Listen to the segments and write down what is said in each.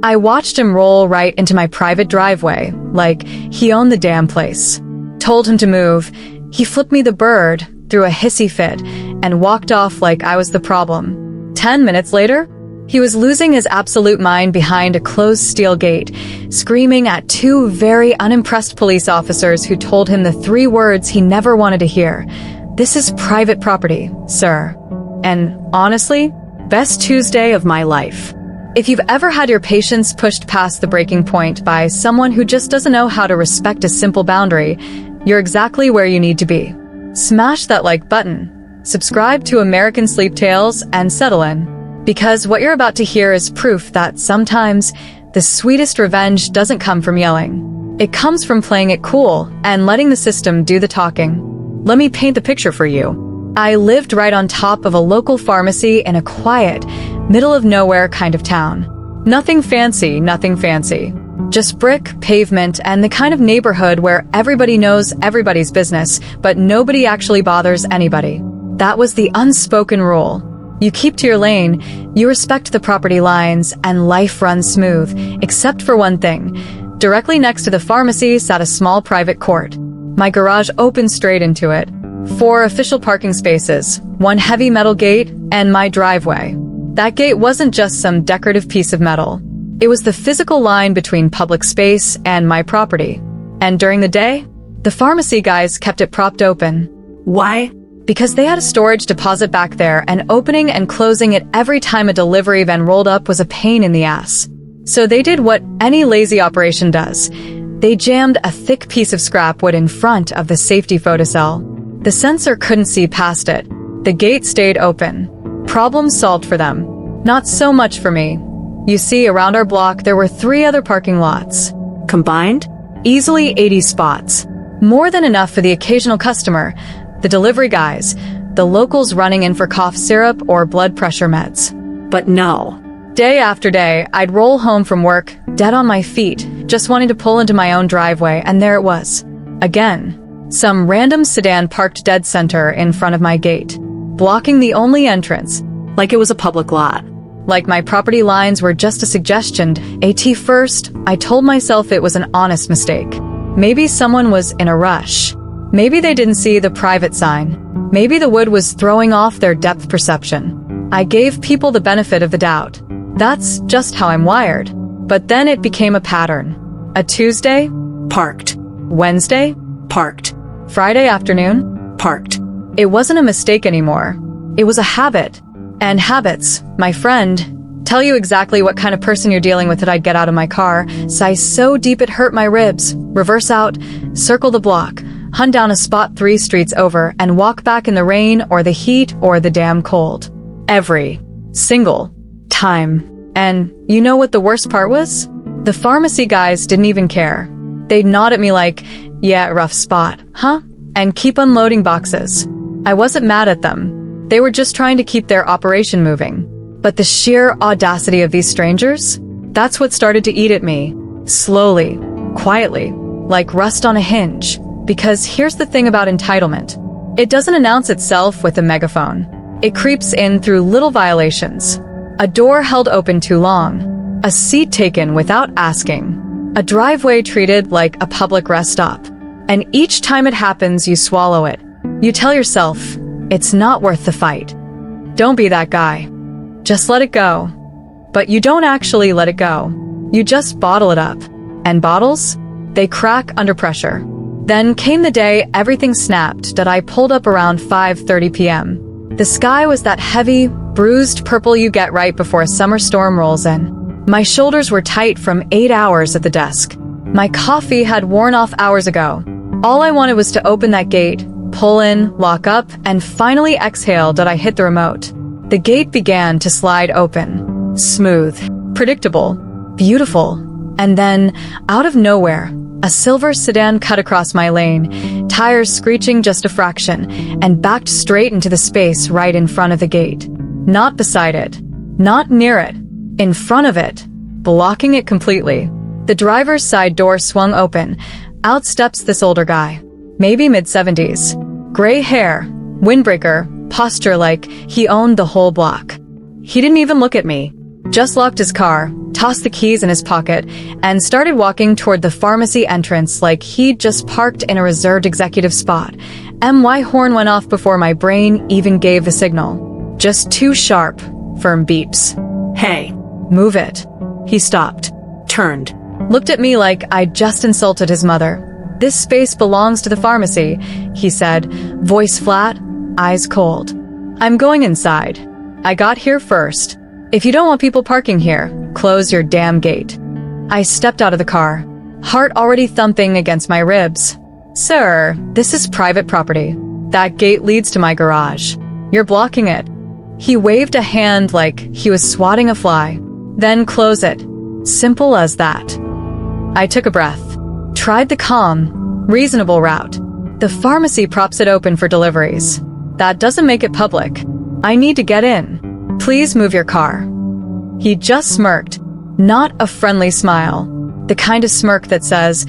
I watched him roll right into my private driveway, like he owned the damn place. Told him to move. He flipped me the bird, threw a hissy fit, and walked off like I was the problem. 10 minutes later, he was losing his absolute mind behind a closed steel gate, screaming at two very unimpressed police officers who told him the 3 words he never wanted to hear. "This is private property, sir." And honestly, best Tuesday of my life. If you've ever had your patience pushed past the breaking point by someone who just doesn't know how to respect a simple boundary, you're exactly where you need to be. Smash that like button, subscribe to American Sleep Tales, and settle in. Because what you're about to hear is proof that sometimes the sweetest revenge doesn't come from yelling. It comes from playing it cool and letting the system do the talking. Let me paint the picture for you. I lived right on top of a local pharmacy in a quiet, middle-of-nowhere kind of town. Nothing fancy, nothing fancy. Just brick, pavement, and the kind of neighborhood where everybody knows everybody's business, but nobody actually bothers anybody. That was the unspoken rule. You keep to your lane, you respect the property lines, and life runs smooth, except for one thing. Directly next to the pharmacy sat a small private court. My garage opened straight into it. 4 official parking spaces, 1 heavy metal gate, and my driveway. That gate wasn't just some decorative piece of metal. It was the physical line between public space and my property. And during the day, the pharmacy guys kept it propped open. Why? Because they had a storage deposit back there, and opening and closing it every time a delivery van rolled up was a pain in the ass. So they did what any lazy operation does. They jammed a thick piece of scrap wood in front of the safety photocell. The sensor couldn't see past it. The gate stayed open. Problem solved for them. Not so much for me. You see, around our block there were 3 other parking lots. Combined? Easily 80 spots. More than enough for the occasional customer, the delivery guys, the locals running in for cough syrup or blood pressure meds. But no. Day after day, I'd roll home from work, dead on my feet, just wanting to pull into my own driveway, and there it was. Again. Some random sedan parked dead center in front of my gate, blocking the only entrance, like it was a public lot. Like my property lines were just a suggestion. At first, I told myself it was an honest mistake. Maybe someone was in a rush. Maybe they didn't see the private sign. Maybe the wood was throwing off their depth perception. I gave people the benefit of the doubt. That's just how I'm wired. But then it became a pattern. A Tuesday? Parked. Wednesday? Parked. Friday afternoon? Parked. It wasn't a mistake anymore. It was a habit. And habits, my friend, tell you exactly what kind of person you're dealing with. That I'd get out of my car, sigh so deep it hurt my ribs, reverse out, circle the block, hunt down a spot 3 streets over, and walk back in the rain or the heat or the damn cold. Every single time. And you know what the worst part was? The pharmacy guys didn't even care. They'd nod at me like, "Yeah, rough spot, huh?" and keep unloading boxes. I wasn't mad at them. They were just trying to keep their operation moving. But the sheer audacity of these strangers? That's what started to eat at me. Slowly, quietly, like rust on a hinge. Because here's the thing about entitlement. It doesn't announce itself with a megaphone. It creeps in through little violations. A door held open too long. A seat taken without asking. A driveway treated like a public rest stop. And each time it happens, you swallow it. You tell yourself, it's not worth the fight. Don't be that guy. Just let it go. But you don't actually let it go. You just bottle it up. And bottles? They crack under pressure. Then came the day everything snapped that I pulled up around 5:30 p.m. The sky was that heavy, bruised purple you get right before a summer storm rolls in. My shoulders were tight from 8 hours at the desk. My coffee had worn off hours ago. All I wanted was to open that gate, pull in, lock up, and finally exhale. That I hit the remote. The gate began to slide open. Smooth, predictable, beautiful. And then, out of nowhere, a silver sedan cut across my lane, tires screeching just a fraction, and backed straight into the space right in front of the gate. Not beside it. Not near it. In front of it. Blocking it completely. The driver's side door swung open. Out steps this older guy. Maybe mid-70s. Gray hair, windbreaker, posture like he owned the whole block. He didn't even look at me. just locked his car, tossed the keys in his pocket, and started walking toward the pharmacy entrance like he'd just parked in a reserved executive spot. My horn went off before my brain even gave the signal. Just two sharp, firm beeps. Hey. Move it. He stopped. Turned. Looked at me like I'd just insulted his mother. This space belongs to the pharmacy, he said, voice flat, eyes cold. I'm going inside. I got here first. If you don't want people parking here, close your damn gate. I stepped out of the car, heart already thumping against my ribs. Sir, this is private property. That gate leads to my garage. You're blocking it. He waved a hand like he was swatting a fly. Then close it. Simple as that. I took a breath. Tried the calm, reasonable route. The pharmacy props it open for deliveries. That doesn't make it public. I need to get in. Please move your car. He just smirked. Not a friendly smile. The kind of smirk that says,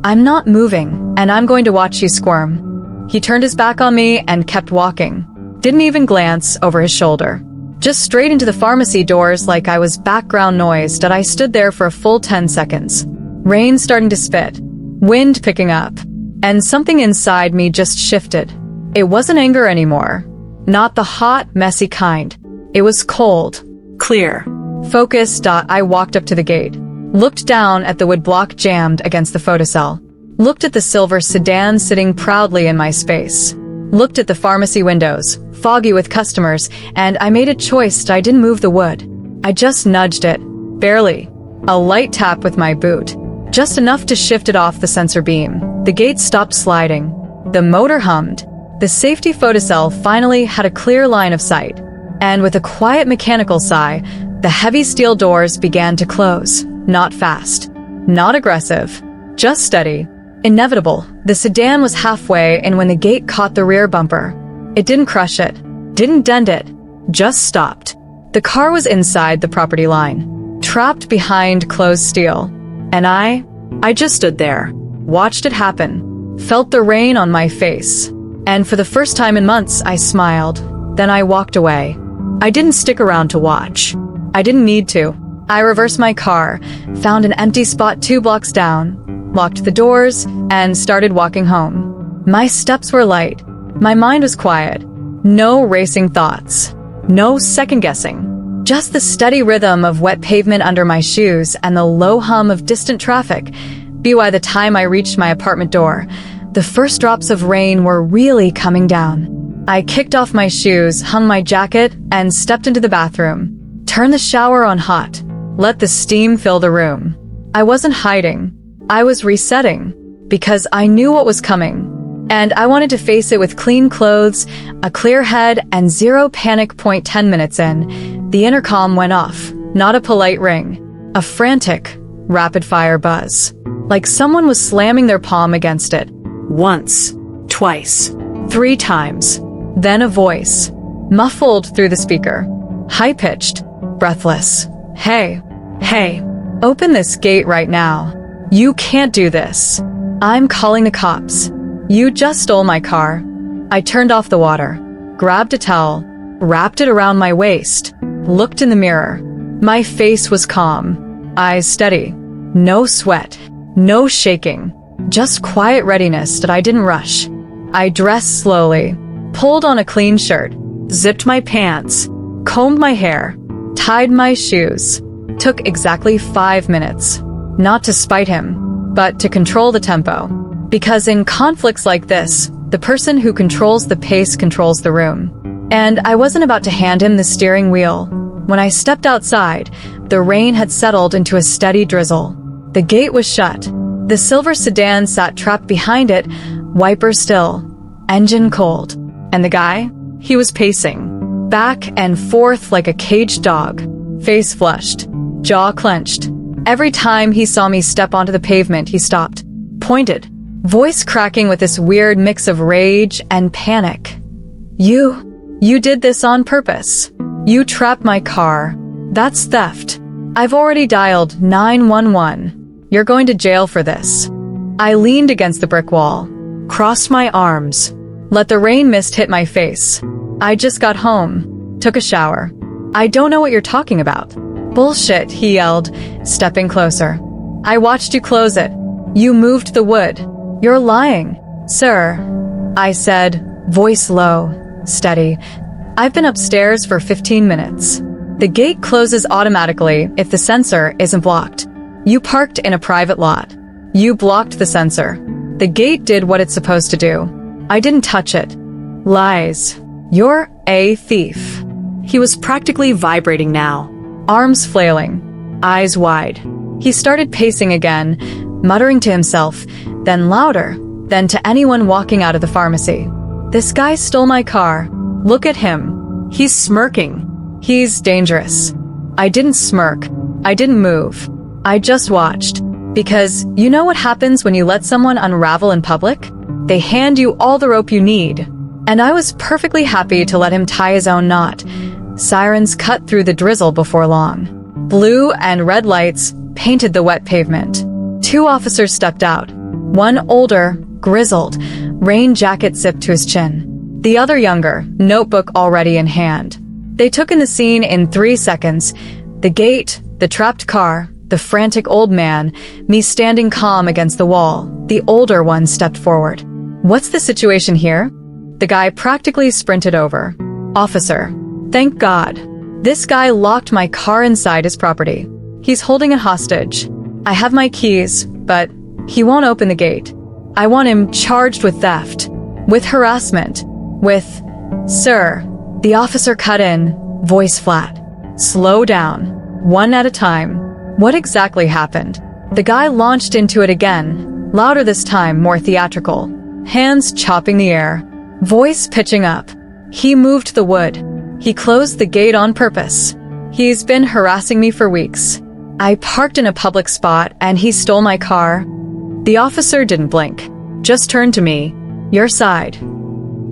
I'm not moving, and I'm going to watch you squirm. He turned his back on me and kept walking. Didn't even glance over his shoulder. Just straight into the pharmacy doors like I was background noise that I stood there for a full 10 seconds. Rain starting to spit. Wind picking up. And something inside me just shifted. It wasn't anger anymore. Not the hot, messy kind. It was cold. Clear. Focused. I walked up to the gate. Looked down at the wood block jammed against the photocell. Looked at the silver sedan sitting proudly in my space. Looked at the pharmacy windows, foggy with customers, and I made a choice that I didn't move the wood. I just nudged it. Barely. A light tap with my boot. Just enough to shift it off the sensor beam. The gate stopped sliding. The motor hummed. The safety photocell finally had a clear line of sight. And with a quiet mechanical sigh, the heavy steel doors began to close. Not fast. Not aggressive. Just steady. Inevitable. The sedan was halfway, and when the gate caught the rear bumper, it didn't crush it. Didn't dent it. Just stopped. The car was inside the property line. Trapped behind closed steel. And I just stood there. Watched it happen. Felt the rain on my face. And for the first time in months, I smiled. Then I walked away. I didn't stick around to watch. I didn't need to. I reversed my car, found an empty spot 2 blocks down, locked the doors, and started walking home. My steps were light. My mind was quiet. No racing thoughts. No second-guessing. Just the steady rhythm of wet pavement under my shoes and the low hum of distant traffic. By the time I reached my apartment door, the first drops of rain were really coming down. I kicked off my shoes, hung my jacket, and stepped into the bathroom. Turned the shower on hot. Let the steam fill the room. I wasn't hiding. I was resetting. Because I knew what was coming. And I wanted to face it with clean clothes, a clear head, and zero panic. 10 minutes in, the intercom went off. Not a polite ring. A frantic, rapid-fire buzz. Like someone was slamming their palm against it. Once. Twice. 3 times. Then a voice. Muffled through the speaker. High-pitched. Breathless. Hey. Hey. Open this gate right now. You can't do this. I'm calling the cops. You just stole my car. I turned off the water. Grabbed a towel. Wrapped it around my waist. Looked in the mirror. My face was calm. Eyes steady. No sweat. No shaking. Just quiet readiness that I didn't rush. I dressed slowly. Pulled on a clean shirt. Zipped my pants. Combed my hair. Tied my shoes. Took exactly 5 minutes. Not to spite him, but to control the tempo. Because in conflicts like this, the person who controls the pace controls the room. And I wasn't about to hand him the steering wheel. When I stepped outside, the rain had settled into a steady drizzle. The gate was shut. The silver sedan sat trapped behind it, wiper still, engine cold. And the guy? He was pacing, back and forth like a caged dog, face flushed, jaw clenched. Every time he saw me step onto the pavement, he stopped, pointed, voice cracking with this weird mix of rage and panic. You did this on purpose. You trapped my car. That's theft. I've already dialed 911. You're going to jail for this. I leaned against the brick wall, crossed my arms, let the rain mist hit my face. I just got home, took a shower. I don't know what you're talking about. Bullshit, he yelled, stepping closer. I watched you close it. You moved the wood. You're lying. Sir, I said, voice low, steady. I've been upstairs for 15 minutes. The gate closes automatically if the sensor isn't blocked. You parked in a private lot. You blocked the sensor. The gate did what it's supposed to do. I didn't touch it. Lies. You're a thief. He was practically vibrating now. Arms flailing, eyes wide. He started pacing again, muttering to himself, then louder, then to anyone walking out of the pharmacy. This guy stole my car. Look at him. He's smirking. He's dangerous. I didn't smirk. I didn't move. I just watched. Because you know what happens when you let someone unravel in public? They hand you all the rope you need. And I was perfectly happy to let him tie his own knot. Sirens cut through the drizzle before long. Blue and red lights painted the wet pavement. 2 officers stepped out. One older, grizzled, rain jacket zipped to his chin. The other younger, notebook already in hand. They took in the scene in 3 seconds. The gate, the trapped car, the frantic old man, me standing calm against the wall. The older one stepped forward. What's the situation here? The guy practically sprinted over. Officer. Thank God. This guy locked my car inside his property. He's holding it hostage. I have my keys, but he won't open the gate. I want him charged with theft, with harassment, with... Sir, the officer cut in, voice flat. Slow down, one at a time. What exactly happened? The guy launched into it again, louder this time, more theatrical. Hands chopping the air, voice pitching up. He moved the wood. He closed the gate on purpose. He's been harassing me for weeks. I parked in a public spot and he stole my car. The officer didn't blink, just turned to me. Your side.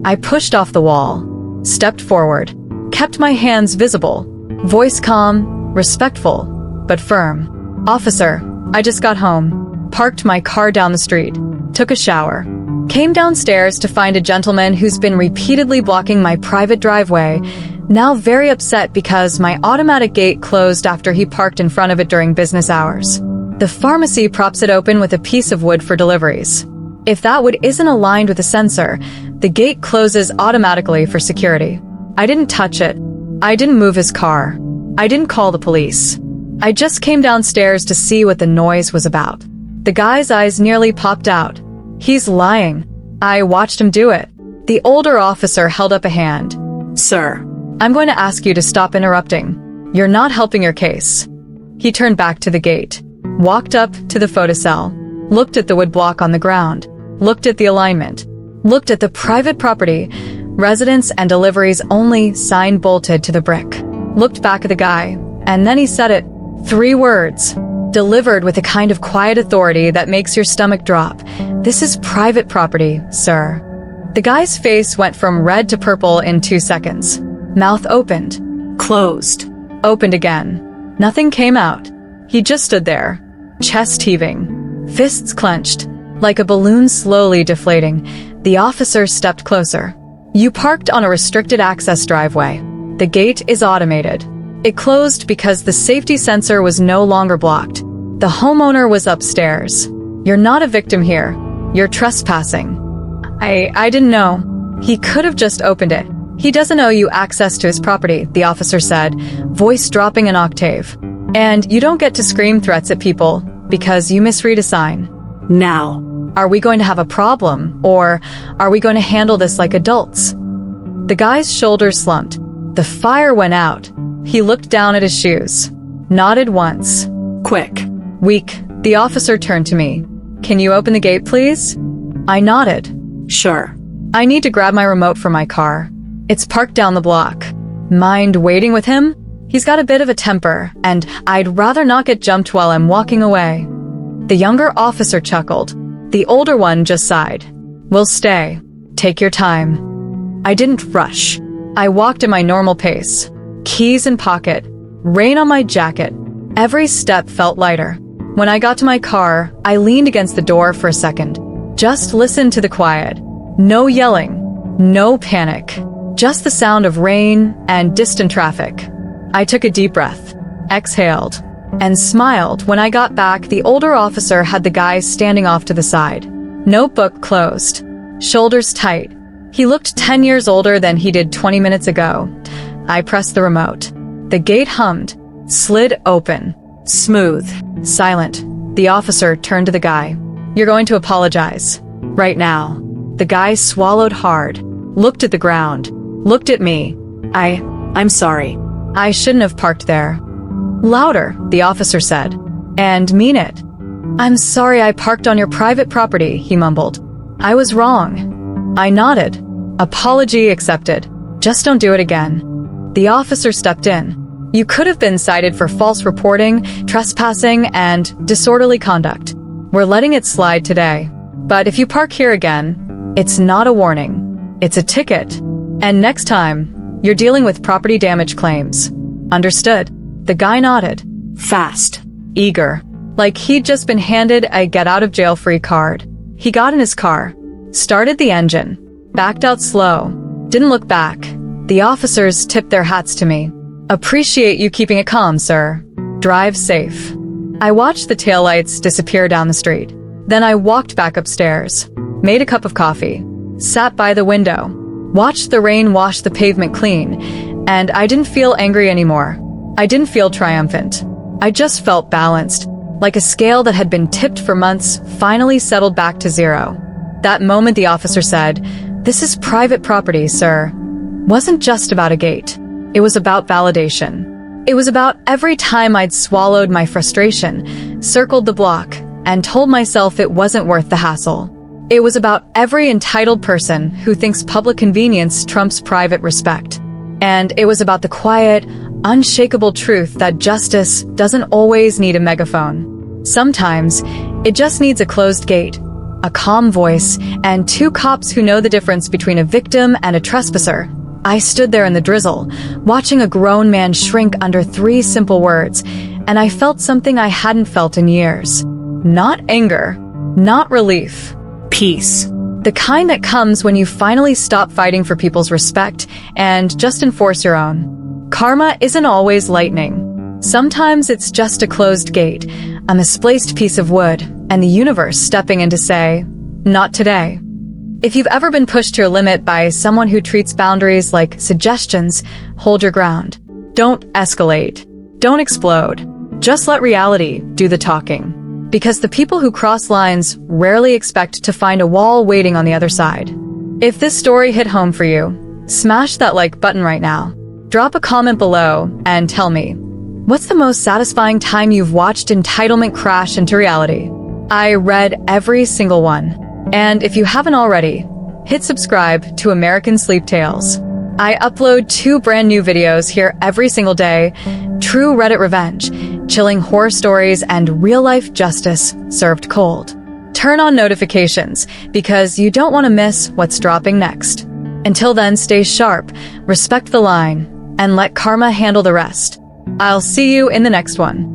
I pushed off the wall, stepped forward, kept my hands visible, voice calm, respectful, but firm. Officer, I just got home, parked my car down the street, took a shower, came downstairs to find a gentleman who's been repeatedly blocking my private driveway, now very upset because my automatic gate closed after he parked in front of it during business hours. The pharmacy props it open with a piece of wood for deliveries. If that wood isn't aligned with a sensor, the gate closes automatically for security. I didn't touch it. I didn't move his car. I didn't call the police. I just came downstairs to see what the noise was about. The guy's eyes nearly popped out. He's lying. I watched him do it. The older officer held up a hand. Sir. I'm going to ask you to stop interrupting. You're not helping your case. He turned back to the gate, walked up to the photocell, looked at the wood block on the ground, looked at the alignment, looked at the private property, residence and deliveries only, sign bolted to the brick, looked back at the guy, and then he said it. 3 words, delivered with a kind of quiet authority that makes your stomach drop. This is private property, sir. The guy's face went from red to purple in 2 seconds. Mouth opened. Closed. Opened again. Nothing came out. He just stood there, chest heaving, fists clenched, like a balloon slowly deflating. The officer stepped closer. You parked on a restricted access driveway. The gate is automated. It closed because the safety sensor was no longer blocked. The homeowner was upstairs. You're not a victim here. You're trespassing. I didn't know. He could have just opened it. He doesn't owe you access to his property, the officer said, voice dropping an octave. And you don't get to scream threats at people because you misread a sign. Now. Are we going to have a problem, or are we going to handle this like adults? The guy's shoulders slumped. The fire went out. He looked down at his shoes, nodded once. Quick. Weak. The officer turned to me. Can you open the gate, please? I nodded. Sure. I need to grab my remote from my car. It's parked down the block. Mind waiting with him? He's got a bit of a temper, and I'd rather not get jumped while I'm walking away. The younger officer chuckled. The older one just sighed. We'll stay. Take your time. I didn't rush. I walked at my normal pace. Keys in pocket. Rain on my jacket. Every step felt lighter. When I got to my car, I leaned against the door for a second. Just listened to the quiet. No yelling. No panic. Just the sound of rain and distant traffic. I took a deep breath. exhaled, and smiled. When I got back, the older officer had the guy standing off to the side. Notebook closed. Shoulders tight. He looked 10 years older than he did 20 minutes ago. I pressed the remote. The gate hummed, slid open. Smooth. Silent. The officer turned to the guy. "You're going to apologize. Right now." The guy swallowed hard, looked at the ground, looked at me. I'm sorry. "I shouldn't have parked there." "Louder," the officer said. "And mean it." "I'm sorry I parked on your private property," he mumbled. "I was wrong." I nodded. "Apology accepted. Just don't do it again." The officer stepped in. "You could have been cited for false reporting, trespassing, and disorderly conduct. We're letting it slide today. But if you park here again, it's not a warning. It's a ticket. And next time, you're dealing with property damage claims." "Understood." The guy nodded. Fast. Eager. Like he'd just been handed a get-out-of-jail-free card. He got in his car, started the engine, backed out slow, didn't look back. The officers tipped their hats to me. "Appreciate you keeping it calm, sir. Drive safe." I watched the taillights disappear down the street. Then I walked back upstairs, made a cup of coffee, sat by the window, watched the rain wash the pavement clean, and I didn't feel angry anymore. I didn't feel triumphant. I just felt balanced, like a scale that had been tipped for months finally settled back to zero. That moment the officer said, "This is private property, sir," wasn't just about a gate. It was about validation. It was about every time I'd swallowed my frustration, circled the block, and told myself it wasn't worth the hassle. It was about every entitled person who thinks public convenience trumps private respect. And it was about the quiet, unshakable truth that justice doesn't always need a megaphone. Sometimes, it just needs a closed gate, a calm voice, and two cops who know the difference between a victim and a trespasser. I stood there in the drizzle, watching a grown man shrink under 3 simple words, and I felt something I hadn't felt in years. Not anger, not relief. Peace. The kind that comes when you finally stop fighting for people's respect and just enforce your own. Karma isn't always lightning. Sometimes it's just a closed gate, a misplaced piece of wood, and the universe stepping in to say, "Not today." If you've ever been pushed to your limit by someone who treats boundaries like suggestions, hold your ground. Don't escalate. Don't explode. Just let reality do the talking. Because the people who cross lines rarely expect to find a wall waiting on the other side. If this story hit home for you, smash that like button right now. Drop a comment below and tell me, what's the most satisfying time you've watched entitlement crash into reality? I read every single one. And if you haven't already, hit subscribe to American Sleep Tales. I upload 2 brand new videos here every single day. True Reddit revenge, chilling horror stories, and real-life justice served cold. Turn on notifications because you don't want to miss what's dropping next. Until then, stay sharp, respect the line, and let karma handle the rest. I'll see you in the next one.